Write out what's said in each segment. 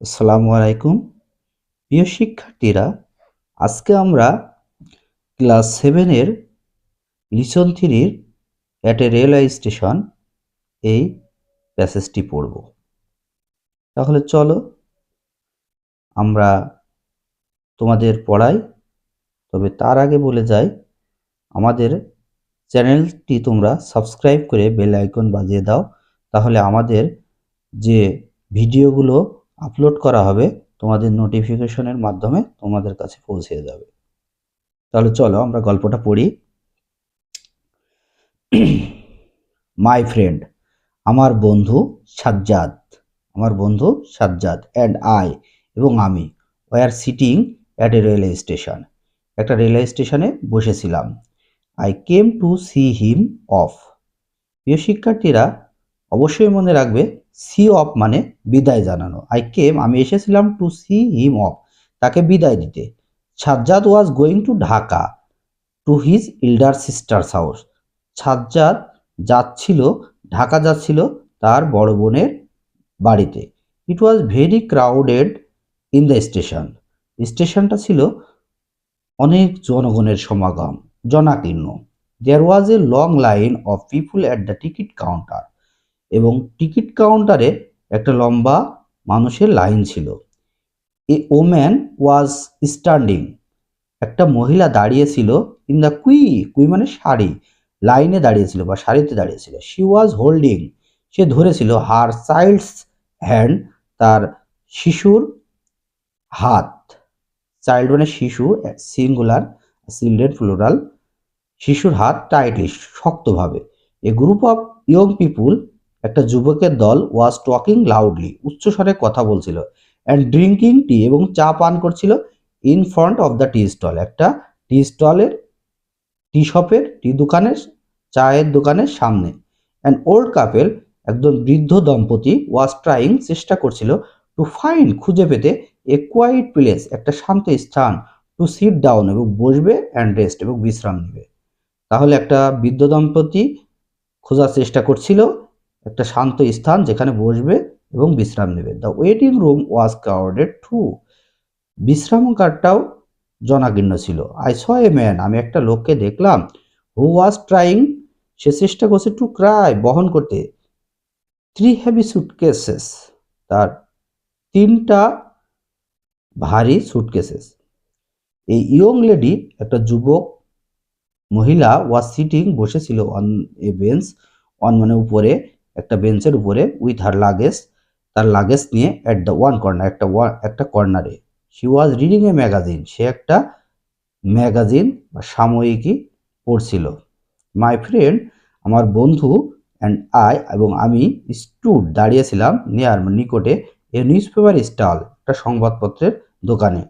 আসসালামু আলাইকুম। প্রিয় শিক্ষার্থীরা, আজকে আমরা ক্লাস 7 এর lesson 3 at a railway station এই প্যাসেজটি পড়ব। তাহলে চলো আমরা তোমাদের পড়াই। তবে তার আগে বলে যাই, আমাদের চ্যানেলটি তোমরা সাবস্ক্রাইব করে বেল আইকন বাজিয়ে দাও, তাহলে আমাদের যে ভিডিওগুলো আপলোড করা হবে তোমাদের নোটিফিকেশনের মাধ্যমে তোমাদের কাছে পৌঁছে যাবে। তাহলে চলো আমরা গল্পটা পড়ি। মাই ফ্রেন্ড, আমার বন্ধু সাজ্জাদ, অ্যান্ড আই, এবং আমি, were sitting at a railway station, একটা রেলওয়ে স্টেশনে বসেছিলাম। I came to see him off. প্রিয় শিক্ষার্থীরা, অবশ্যই মনে রাখবে, সি অফ মানে বিদায় জানানো। আমি এসেছিলাম টু সি হিম অফ, তাকে বিদায় দিতে। Sajjad was going to Dhaka to his elder sister's house. Sajjad Dhaka যাচ্ছিল তার বড় বোনের বাড়িতে। It was very crowded in the station. স্টেশনটা ছিল অনেক জনগণের সমাগম, জনাকীর্ণ। There was a long line of people at the ticket counter, এবং টিকিট কাউন্টারে একটা লম্বা মানুষের লাইন ছিল। এ ওম্যান ওয়াজ স্ট্যান্ডিং, একটা মহিলা দাঁড়িয়েছিল। ইন দ্য কুই মানে সারি, লাইনে দাঁড়িয়েছিল বা সারিতে দাঁড়িয়েছিল। শি ওয়াজ হোল্ডিং, সে ধরেছিল হার চাইল্ডস হ্যান্ড, তার শিশুর হাত। চাইল্ড মানে শিশু, সিঙ্গুলার, চিলড্রেন প্লুরাল। শিশুর হাত টাইটলি, শক্তভাবে। এ গ্রুপ অফ ইয়ং পিপুল, একটা যুবকের দল, ওয়াজ টকিং লাউডলি, উচ্চস্বরে কথা বলছিল, অ্যান্ড ড্রিঙ্কিং টি, এবং চা পান করছিল, in front of the tea stall, একটা টি স্টলের, টি শপের, টি দোকানের, চায়ের দোকানের সামনে। অ্যান ওল্ড কাপেল, একজন বৃদ্ধ দম্পতি, ওয়াজ ট্রাইং, চেষ্টা করছিল, টু ফাইন্ড, খুঁজে পেতে, এ কোয়াইট প্লেস, একটা শান্ত স্থান, টু সিট ডাউন, এবং বসবে, অ্যান্ড রেস্ট, এবং বিশ্রাম নেবে। তাহলে একটা বৃদ্ধ দম্পতি খোঁজার চেষ্টা করছিল একটা শান্ত স্থান যেখানে বসবে এবং বিশ্রাম নেবে। The waiting room was crowded too, বিশ্রামাগারটাও জনাকীর্ণ ছিল। আই স এ ম্যান, আমি একটা লোককে দেখলাম, হু ওয়াজ ট্রাইং, সে চেষ্টা করছে, টু ক্রাই, বহন করতে, 3 হেভি সুটকেসেস, তার 3টা ভারী সুটকেসেস। এই ইয়ং লেডি, একটা যুবক মহিলা, ওয়াজ সিটিং, বসেছিল, অন এ বেঞ্চ, অন মানে উপরে, একটা বেঞ্চের উপরে, উইথ হার লাগেজ, তার লাগেজ নিয়ে, অ্যাট দ্য ওয়ান কর্নার, একটা কর্নারে। She was reading a magazine, সে একটা ম্যাগাজিন বা সাময়িকী পড়ছিল। মাই ফ্রেন্ড, আমার বন্ধু, অ্যান্ড আই, এবং আমি, স্টুড, দাঁড়িয়েছিলাম, নিয়ার নিকটে, এ নিউজ পেপার স্টল, একটা সংবাদপত্রের দোকানে,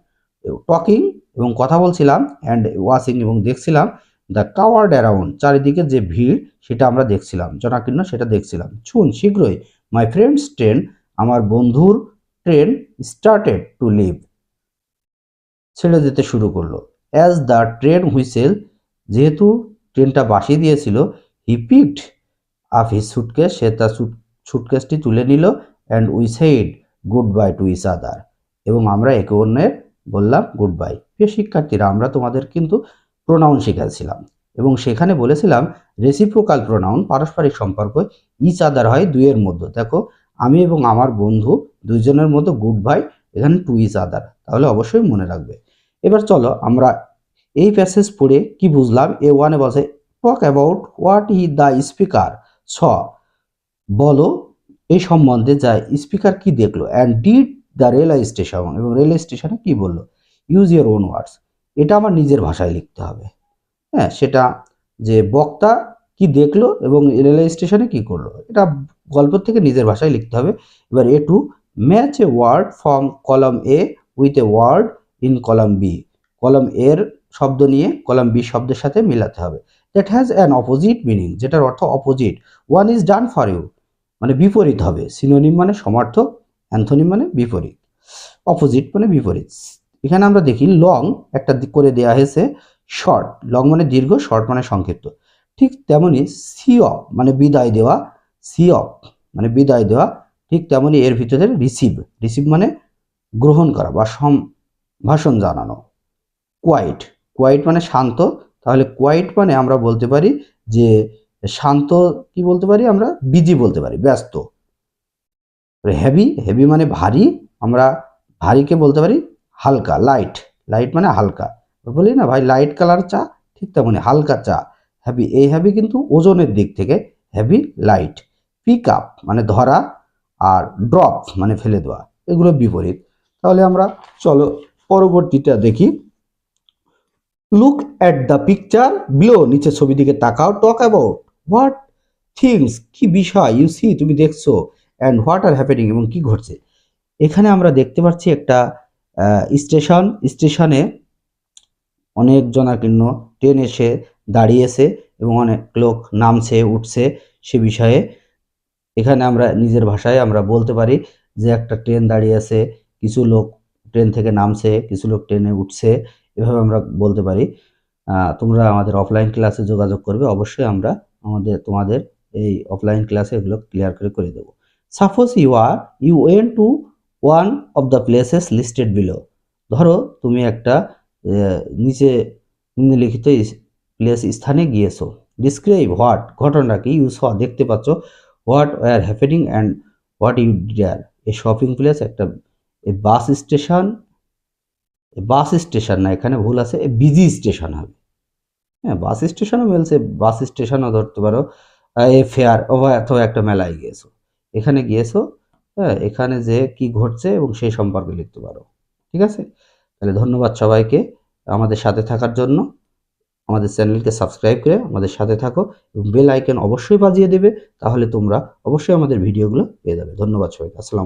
টকিং, এবং কথা বলছিলাম, অ্যান্ড ওয়াচিং, এবং দেখছিলাম, দ্য কাওয়ার্ড অ্যারাউন্ড, চারিদিকে যে ভিড় সেটা আমরা দেখছিলাম, জনাকীর্ণ সেটা দেখছিলাম। শীঘ্রই, মাই ফ্রেন্ডস ট্রেন, আমার বন্ধুর ট্রেন, স্টার্টেড টু লিভ, ছেড়ে যেতে শুরু করলো। অ্যাজ দ্য ট্রেন হুইসেল, যেহেতু ট্রেনটা বাঁশি দিয়েছিল, he picked up his suitcase, সে তার সুটকেসটি তুলে নিল, and we said goodbye to each other, এবং আমরা একে অন্যের বললাম গুড বাই। প্রিয় শিক্ষার্থীরা, আমরা তোমাদের কিন্তু প্রোনাউন শেখাচ্ছিলাম এবং সেখানে বলেছিলাম রেসিপ্রোকাল প্রোনাউন, পারস্পরিক সম্পর্ক। ইচ আদার হয় দুইয়ের মধ্যে। দেখো, আমি এবং আমার বন্ধু, দুইজনের মধ্যে গুড বাই, এখানে টু ইচ আদার, তাহলে অবশ্যই মনে রাখবে। এবার চলো আমরা এই প্যাসেজ পড়ে কি বুঝলাম। এ ওয়ানে বলছে, talk about what the speaker saw, বলো এই সম্বন্ধে যা স্পিকার কি দেখলো, and did the railway station, এবং রেলওয়ে স্টেশনে কি বললো। ইউজ ইউর ওন ওয়ার্ডস, এটা আমার নিজের ভাষায় লিখতে হবে। হ্যাঁ, সেটা যে বক্তা কি দেখলো এবং রেলওয়ে স্টেশনে কি করলো, এটা গল্প থেকে নিজের ভাষায় লিখতে হবে। এবার A two, match a word from column A with a word in column B, column এর শব্দ নিয়ে কলাম বি শব্দের সাথে মিলাতে হবে। That has an opposite meaning, যেটার অর্থ opposite. One is done for you, মানে বিপরীত হবে। সিনোনিম মানে সমার্থক, অ্যান্থোনিম মানে বিপরীত, অপোজিট মানে বিপরীত। এখানে আমরা দেখি লং একটা করে দেওয়া হয়েছে, শর্ট, লং মানে দীর্ঘ, শর্ট মানে সংক্ষিপ্ত। ঠিক তেমনি সি অফ মানে বিদায় দেওয়া, সি অফ মানে বিদায় দেওয়া, ঠিক তেমনি এর ভিতরে রিসিভ, রিসিভ মানে গ্রহণ করা বা সম্ভাষণ জানানো। কোয়াইট, কোয়াইট মানে শান্ত, তাহলে কোয়াইট মানে আমরা বলতে পারি যে শান্ত, কি বলতে পারি আমরা, বিজি বলতে পারি, ব্যস্ত। হেভি, হেভি মানে ভারী, আমরা ভারীকে বলতে পারি হালকা, লাইট, লাইট মানে হালকা। বলি না ভাই লাইট কালার চা, ঠিক তেমনি হালকা চা হেভি। এই হেভি কিন্তু ওজনের দিক থেকে হেভি, লাইট। পিক আপ মানে ধরা, আর ড্রপ মানে ফেলে দেওয়া, এগুলো বিপরীত। তাহলে আমরা চলো পরবর্তীটা দেখি। Look at the picture below, নিচে ছবি দিকে তাকাও। টক অ্যাবাউট হোয়াট থিংস, কি বিষয়, ইউ সি তুমি দেখছো, অ্যান্ড হোয়াট আর হ্যাপেনিং এবং কি ঘটছে। এখানে আমরা দেখতে পাচ্ছি একটা স্টেশন, স্টেশনে অনেক জনাকীর্ণ ট্রেন এসে দাঁড়িয়েছে এবং অনেক লোক নামছে উঠছে, সে বিষয়ে এখানে আমরা নিজের ভাষায় আমরা বলতে পারি যে একটা ট্রেন দাঁড়িয়ে আছে, কিছু লোক ট্রেন থেকে নামছে, কিছু লোক ট্রেনে উঠছে, এভাবে আমরা বলতে পারি। তোমরা আমাদের অফলাইন ক্লাসে যোগাযোগ করবে, অবশ্যই আমরা তোমাদের এই অফলাইন ক্লাসে এগুলো ক্লিয়ার করে দেবো। Suppose you went to one of the places listed below, ধরো তুমি একটা নিচে নিম্নলিখিত প্লেস স্থানে গিয়েছো। ডিসক্রাইব হোয়াট, ঘটনাটা কি, ইউ স দেখতে পাচ্ছ, what were happening and what you did. A shopping place, একটা বাস স্টেশন, বাস স্টেশন না, এখানে ভুল আছে, বিজি স্টেশন হবে। হ্যাঁ, বাস স্টেশনও বলছে, বাস স্টেশনও ধরতে পারো। এ ফেয়ার অথবা একটা মেলায় গিয়েছো, এখানে গিয়েছো, হ্যাঁ, এখানে যে কি ঘটছে এবং সেই সম্পর্কে লিখতে পারো। ঠিক আছে, তাহলে ধন্যবাদ সবাইকে আমাদের সাথে থাকার জন্য। আমাদের চ্যানেলকে সাবস্ক্রাইব করে আমাদের সাথে থাকো এবং বেল আইকন অবশ্যই বাজিয়ে দেবে, তাহলে তোমরা অবশ্যই আমাদের ভিডিওগুলো পেয়ে যাবে। ধন্যবাদ সবাইকে, আসসালামু আলাইকুম।